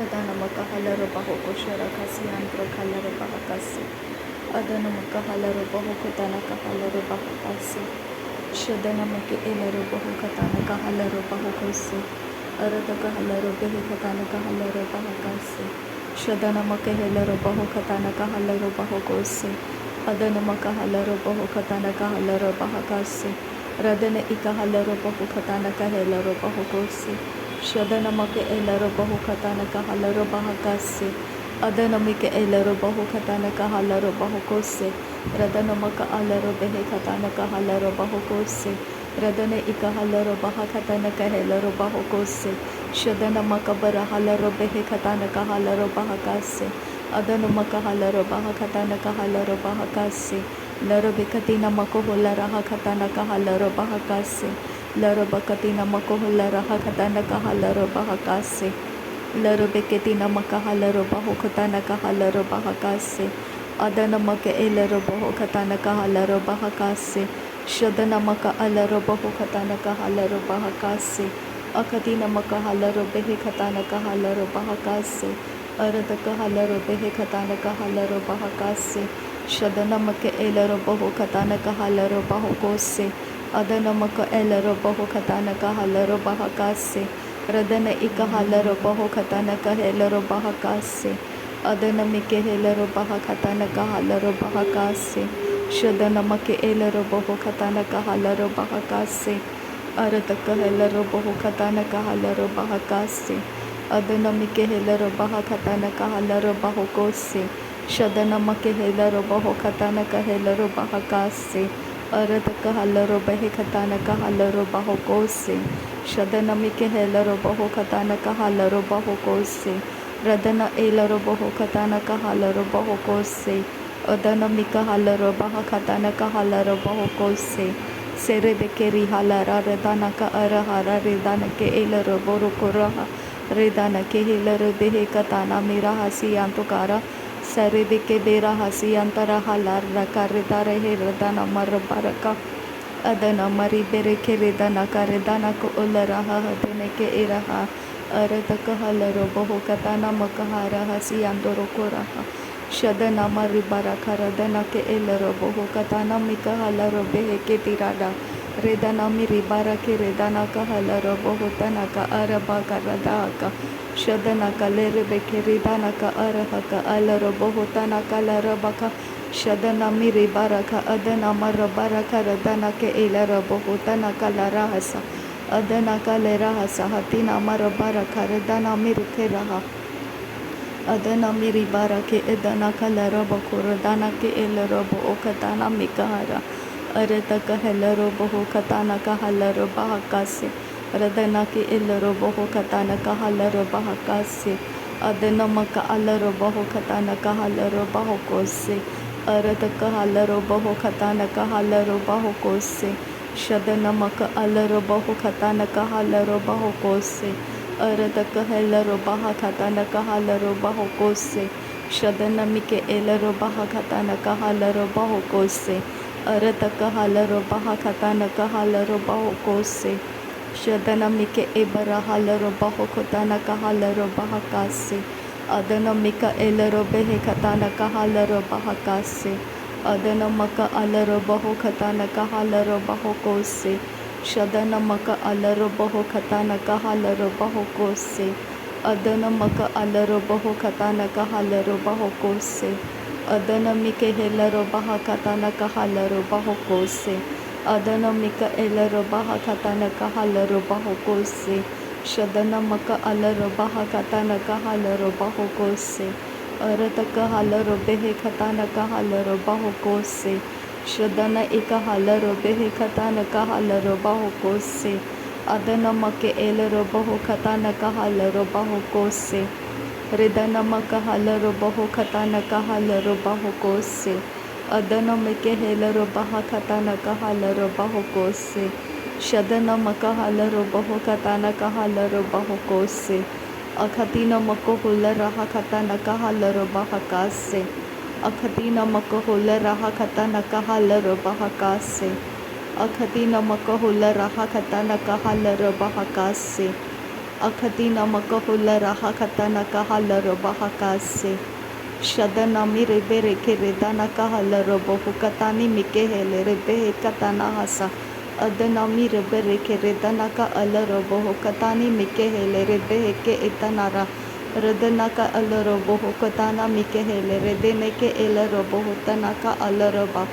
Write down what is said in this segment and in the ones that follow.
Radanamaka halarobaho kosharakasi antrakhalarabahakasi. Adanamaka halarobaho katanaka halarobahakasi. Shadanamaki elarobaho katanaka halarobaho kosi. Aradaka halarobehe katanaka halarobahakasi. Shadanamaka helarobaho katanaka halarobaho kosi. Adanamaka halarobaho katanaka halarobahakasi. Radana ika halarobaho katanaka helarobaho kosi. Shadanamake elarobahu katanaka halarobahakasi. Adanamike elarobahu katanaka halarobahokose. Radanamaka alarobehe katanaka halarobahokose. Radana ika halarobaha katanaka helarobahokose. Shadanamaka bara halarobehe katanaka halarobahakase. Adanamaka halarobaha katanaka halarobahakase. Larobekatina makoholaraha katanaka halarobahakase. Larobakatina makoholaraha katanaka halarobahakase. Larobeketina makahalarabaho katanaka halarobahakase. Adanamaka elarobaho katanaka halarobahakase. Shadanamaka alarobaho katanaka halarobahakase. Akatina makahalarobehe katanaka halarobahakase. Aradaka halarobehe katanaka halarobahakase. Shadanamaka elarobaho katanaka halarobahokose. Adanamaka elarobaho katanaka halarobahakase. Radana ika halarobaho katanaka helarobahakase. Adanamike helarobaha katanaka halarobahakase. Shadanamake elarobaho katanaka halarobahakase. Aradaka helarobaho katanaka halarobahakase. Adanamike helarobaha katanaka halarobahokose. Shadanamake helarobaho katanaka helarobahakase. Aradaka halarobahe katanaka halarobahokose. Shadanamike helarobaho katanaka halarobahokose. Radana elarobaho katanaka halarobahokose. Adanamika halarobaha katanaka halarobahokose. Serebekeri halara redanaka arahara redanake elaroborokoraha. Redanake helarobehe katana mirahasi antukara. Sarebeke berahasi antara halar rakaredare heradana marabaraka. Adana mari bereke redana karedana ko ularaha hadeneke iraha. Aradaka halarobaho katana makahara hasi andorokoraha. Shadana mari barakaradana ke elarobaho katana mikahalarobehe ketirada. Redana miri barake redana kahalarobaho tanaka arabakaradaka. Shadana kalerebeke redana ka arahaka alarobaho tanaka larabaka. Shadana miri baraka adana mara baraka radana ke elarobaho tanaka larahasa. Adana kalerahasa hatina mara baraka redana miri keraha. Adana miri barake edana kalaraba korodana ke elarobo okatana mikahara. Aretaka helarobo katana kahalaroba hakase. Radana ke elarobo katana kahalaroba hakase. Adana maka alarobo katana kahalaroba hokose. Aretaka halarobo katana kahalaroba hokose. Shadana maka alarobo katana kahalaroba hokose. Aradaka helarobaha katanaka halarobahokose. Shadanamike elarobaha katanaka halarobahokose. Aradaka halarobaha katanaka halarobahokose. Shadanamike ebara halarobahokotanaka halarobahakase. Adanamika elarobehe katanaka halarobahakase. Adanamaka alarobaho katanaka halarobahokose. Shadanamaka alarobaho katanaka halarobahokose. Adanamaka alarobaho katanaka halarobahokose. Adanamike helarobaha katanaka halarobahokose. Adanamika elarobaha katanaka halarobahokose. Shadanamaka alarobaha katanaka halarobahokose. Arataka halarobehe katanaka halarobahokose. Shadana ika halarobehe katanaka halarobahokose. Adanamake elarobaho katanaka halarobahokose. Redanamaka halarobaho katanaka halarobahokose. Adanamake helarobaha katanaka halarobahokose. Shadanamaka halarobaho katanaka halarobahokose. Akatina makohula raha katanaka halarobahakase. Akatina makahula raha katanaka halarobahakase. Akatina makahula raha katanaka halarobahakase. Akati namaka hulara hakatana kahalara bahakase. Shadanami rebere keredana kahalara bohukatani mikehele rebehe katana hasa. Adanami rebere keredana ka alara bohukatani mikehele rebehe ke etanara. Redanaka alara bohukatana mikehele redeneke elara bohutanaka alara bah.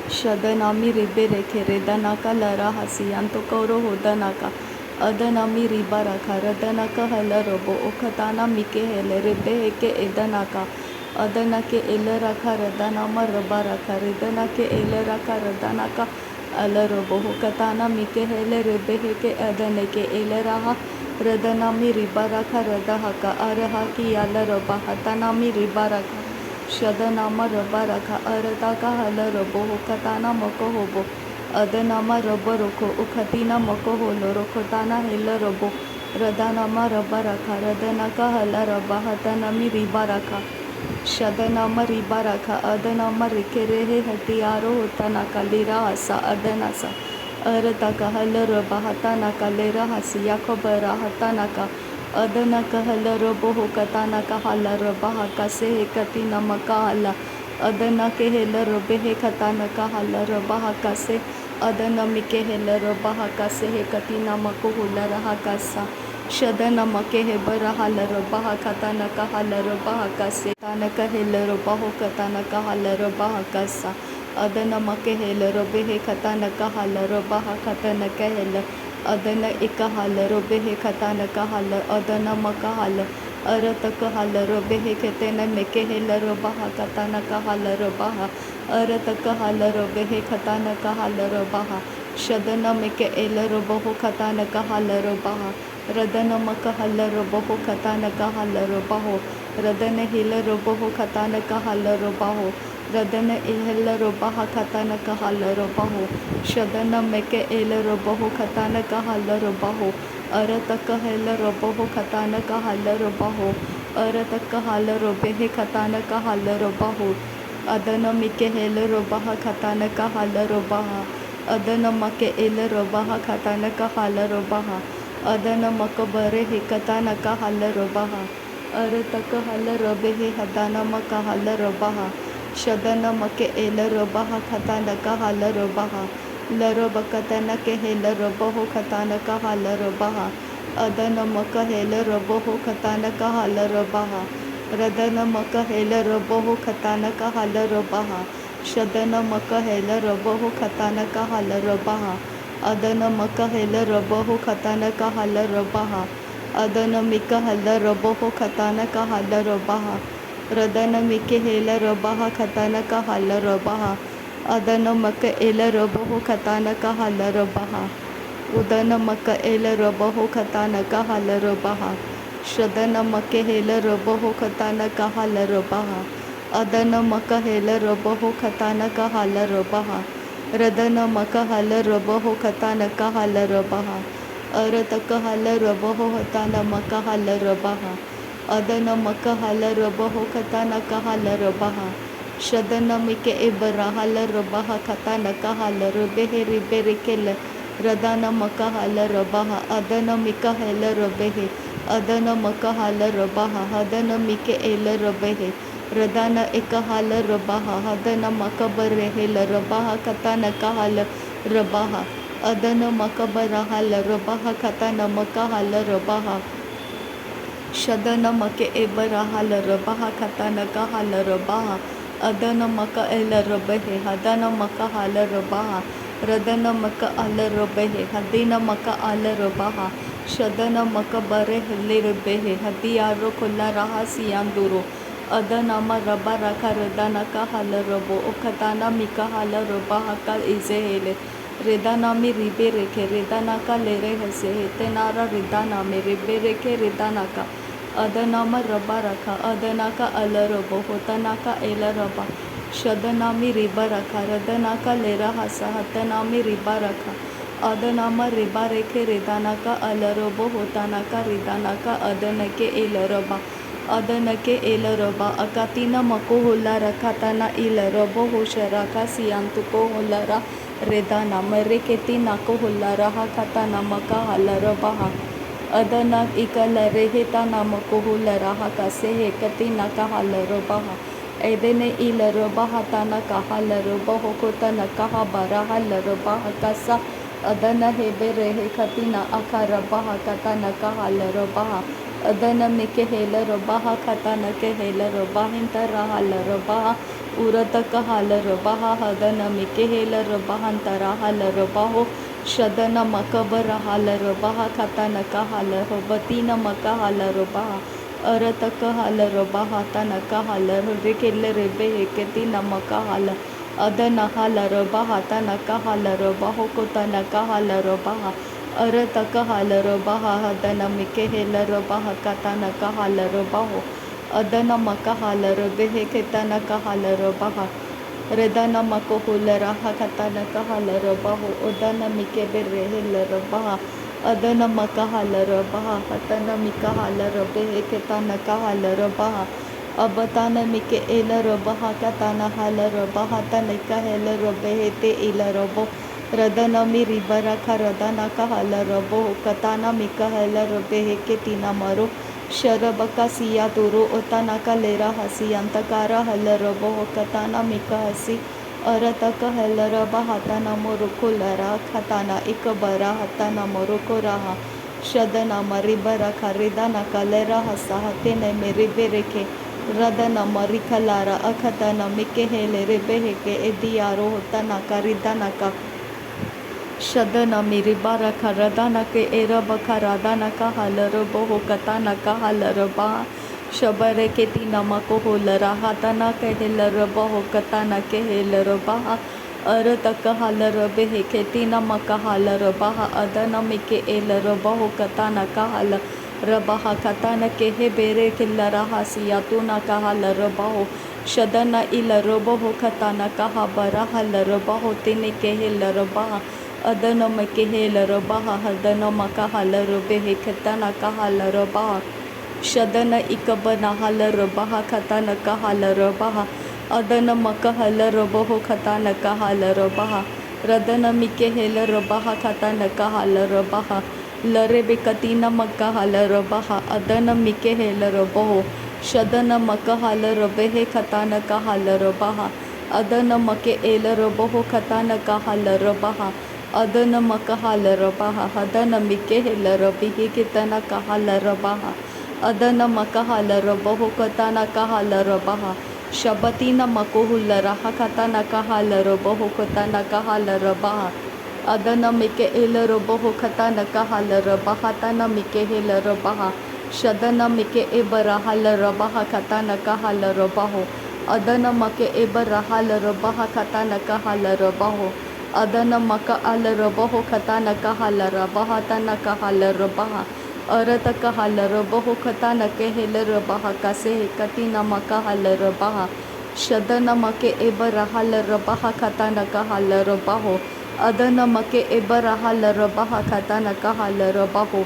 Shadanami rebere keredanaka lara hasiyanto koro hodanaka. Adanami ribaraka radanaka halarobo okatana mike hele rebeheke edanaka. Adanake eleraka radanama rabaraka redanake eleraka radanaka alarobo okatana mike hele rebeheke adaneke eleraha. Radanami ribaraka radahaka arahaki alaroba hatanami ribaraka. Shadanama rabaraka aradaka halarobo okatana mokohobo. Adanama rabaroko ukatina mokoholo rokotana helarobo. Radanama rabaraka radanaka halaraba hatanami ribaraka. Shadanama ribaraka adanama rikerehe hatiaro hotanaka lira asa adanasa. Arataka halaraba hatanaka lera hasiyako bara hatanaka. Adanaka halarobo hokatanaka halaraba hakase hekatina makahala. Adanake helarobe hekatanaka halaraba hakase. Adanamike helaro hakase hekatina makuhulara hakasa. Shadanamake hebara halaro bahakatanaka halaro bahakase. Tanaka helaro bahokatanaka halaro bahakasa. Adanamake helaro behekatanaka halaro bahakatanaka hela. Adana ika halaro behekatanaka hala. Adanamaka hala. Arataka halaro beheketena meke helaro bahakatanaka halaro baha. Arataka halaro behe katanaka halaro baha. Shadana meke elaro boho katanaka halaro baha. Radana maka halaro boho katanaka halaro baho. Radana hilaro boho katanaka halaro baho. Radana ilaro baha katanaka halaro baho. Shadana meke elaro boho katanaka halaro baho. Arataka helaro boho katanaka halaro baho. Arataka halaro behe katanaka halaro baho. Adanamike helaro baha katanaka halaro baha. Adanamake elaro baha katanaka halaro baha. Adanamaka bare hekatanaka halaro baha. Arataka halaro behe hadanamaka halaro baha. Shadanamake elaro baha katanaka halaro baha. Laro bakatanake helaro boho katanaka halaro baha. Adanamaka helaro boho katanaka halaro baha. Radana maka helaro boho katanaka halaro baha. Shadana maka helaro boho katanaka halaro baha. Adana maka helaro boho katanaka halaro baha. Adana mika helaro boho katanaka halaro baha. Radana mike helaro baha katanaka halaro baha. Adana maka elaro boho katanaka halaro baha. Udana maka elaro boho katanaka halaro baha. Shadana make helaro boho katanaka halaro baha. Adana maka helaro boho katanaka halaro baha. Radana maka halaro boho katanaka halaro baha. Arataka halaro boho hatana maka halaro baha. Adana maka halaro boho katanaka halaro baha. Shadana mike ibara halaro baha katanaka halaro beheri berikele. Radana maka halaro baha. Adana mika helaro behe. Adana maka halaro baha. Adana mike elaro behe. Radana eka halaro baha. Adana maka bare helaro baha katanaka halaro baha. Adana maka bara halaro baha katana maka halaro baha. Shadana make ebara halaro baha katanaka halaro baha. Adana maka elaro behe. Adana maka halaro baha. Radana maka alaro behe. Hadina maka alaro baha. Shadana maka bare helere behe. Hadiyaro kola raha siyanduro. Adanama rabaraka radana ka halaro bo. Okatana mika halaro baha ka izehele. Redana mi ribereke redana ka lere hese. Tenara redana mi ribereke redana ka. Adanama rabaraka adanaka alarobo hotanaka elaraba. Shadanami ribaraka radanaka lera hasa hatanami ribaraka. Adanama ribareke redanaka alarobo hotanaka ridanaka adanake elaraba. Adanake elaraba akatina mako holara katana ilarobo hosharaka siyantuko holara redana mareketi nako holara hakatana maka halarabaha. अदना equal रेहेता नाम कोहुल राहा कसे हे कति न कहल रोबाहा एदने इल रोबाहा तना कहल रोबहो को तन कहा बराहल रोबाहा कसा अदन हे बेरे हे कति न अका रबाहा कता न कहल रोबाहा अदन मिके हेल रोबाहा कता न के हेल रोबाहिन तरहल रोबाहा उरत कहल रोबाहा हदन मिके हेल रोबाहन तरहल रोबाहो शदन मकबर हाल रोबाहा खता न कहल होबती न मकहल रोबाहा अरत कहल रोबाहा तन कहल रिकेल रेबे हेकेती न मकहल अदन हल रोबाहा तन कहल रोबाहो को तन कहल रोबाहा अरत कहल रोबाहा हदन मिके हेल रोबाहा कता न कहल रोबाहो अदन मकहल रोबे हेकेतन कहल रोबाहा Redana makohula raha katana kahala rabaho odana mike berehela rabaha adana makahala rabaha hatana mikahala rabehe ketana kahala rabaha abatana mike ela rabaha katana hala rabaha tana kahela rabehe te ila rabo radana miri baraka radana kahala rabo katana mikahala rabehe ketina maro शरबका Siya तुरो ओताना का लेरा हसी अंतकारा हल रबो कताना मिका हसी अरतक हल रबा हताना मोरुको लरा खताना इक बरा हताना मोरुको रहा शदना मरी बरा खरीदाना का लेरा हसा हते ने मेरी बेरेके रदना मरी खलारा अखताना मिके हेले रेबे के एदियारो होताना करीदाना का शदना मेरी बारा खरदाना के एरब खरादाना का हलर बोहो कताना का हलर बा शबरे के तीना मको हो लरा हाताना के हेलर बहो कताना के हेलर बा अर तक हलर बेहे के तीना मका हलर बा अदना मिके एलर बहो कताना का हल रबहा कताना के हे बेरे के लरा हसिया तूना का हलर बहो शदना इलर बहो कताना का बरा हलर बहो तिने के हेलर बा अदन मके हेल रबाहा हदन मका हल रबे हे खतना कहल रबाहा शदन इकबना हल रबाहा खतन कहल रबाहा अदन मक हल रबहो खतन कहल रबाहा रदन मिके हेल रबाहा खतन कहल रबाहा लरे बेकतीन मका हल रबाहा अदन मिके हेल रबहो शदन मक हल रबे हे खतन कहल रबाहा अदन मके एल रबहो खतन कहल रबाहा अदन मकहल रबाहा हदन मिके हेल रबिही कितना कहल रबाहा अदन मकहल रबहो कतना कहल रबाहा शबतीन मकोहुल रहा कतना कहल रबहो कतना कहल रबाहा अदन मिके एल रबहो कतना कहल रबाहा तना मिके हेल रबाहा शदन मिके एबरहल रबाहा कतना कहल रबाहो अदन मके एबरहल रबाहा कतना कहल रबाहो अदन मक अल रबहो खतान कहल रबहा तन कहल रबहा अरत कहल रबहो खतान केहल रबहा कसे कति न मकहल रबहा शदन मके एबरहल रबहा खतान कहल रबहो अदन मके एबरहल रबहा खतान कहल रबहो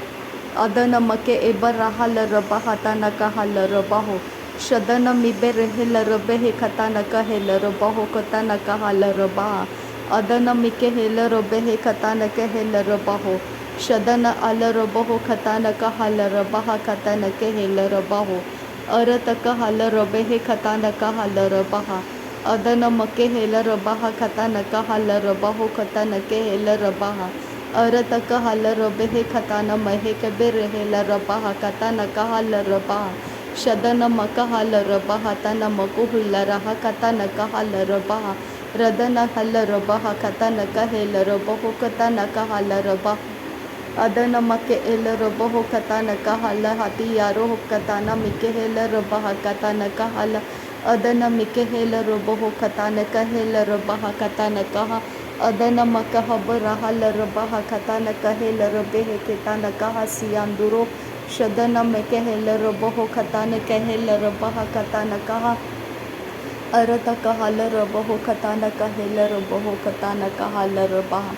अदन मके एबरहल रबहा तन कहल रबहो शदन मिबेरहल रबहे खतान कहल रबहो कतन कहल रबहा अदन मिके हेल रबे हे खतान के हेल रबाहो शदन अल रबहो खतान का हल रबाहा खतान के हेल रबाहो अरत का हल रबे हे खतान का हल रबाहा अदन मके हेल रबाहा खतान का हल रबाहो खतान के हेल रबाहा अरत का हल रबे हे खतान महे के बेर हेल रबाहा खतान का हल रबाहा शदन मका हल रबाहा तन मको हुल रहा खतान का हल रबाहा रदन हल रबाहा कतन कहेल रबहो कतन कहल रबा अदन मके एल रबहो कतन कहल हतियारो कतन मिके हेल रबाहा कतन कहल अदन मिके हेल रबहो कतन कहेल रबाहा कतन कहा अदन मक हब रहल रबाहा कतन कहेल रबे कतन कहा सियांदुरो शदन मिके हेल रबहो कतन कहेल रबाहा कतन कहा अरत कहल रबहो खतान कहेल रबहो खतान कहल रबाहा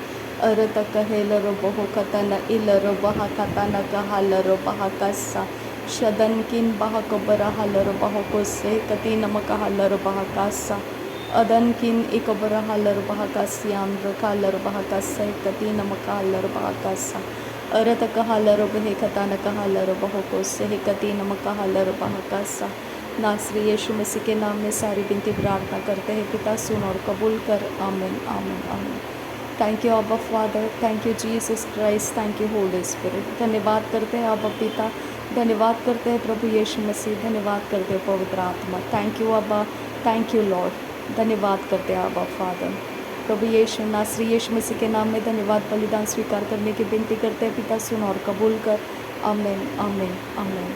अरत कहेल रबहो खतन इल रबाहा खतान कहल रबाहा कस्सा शदन किन बाह कबर हल रबाहो कोसे कति नम कहल रबाहा कस्सा अदन किन इकबर हल रबाहा कस्याम रखल रबाहा कस्सा कति नम कहल रबाहा कस्सा अरत कहलरो बहे खतान कहलरो बहो से हे कती नम कहलरो बहकासा। नासरी यीशु मसीह के नाम में सारी विनती प्रार्थना करते हैं पिता, सुन और कबूल कर। आमीन आमीन आमीन। थैंक यू अब्बा father, thank you Jesus Christ, thank you Holi spirit. धन्यवाद करते हैं अब्बा पिता, धन्यवाद करते हैं प्रभु यीशु मसीह, धन्यवाद करते हैं पवित्र आत्मा। थैंक यू अब्बा, थैंक यू लॉर्ड, धन्यवाद करते हैं अब्बा फादर। प्रभु यीशु नासरी यीशु मसीह के नाम में धन्यवाद बलिदान स्वीकार करने की विनती करते हैं पिता, सुन और कबूल कर। आमीन आमीन आमीन।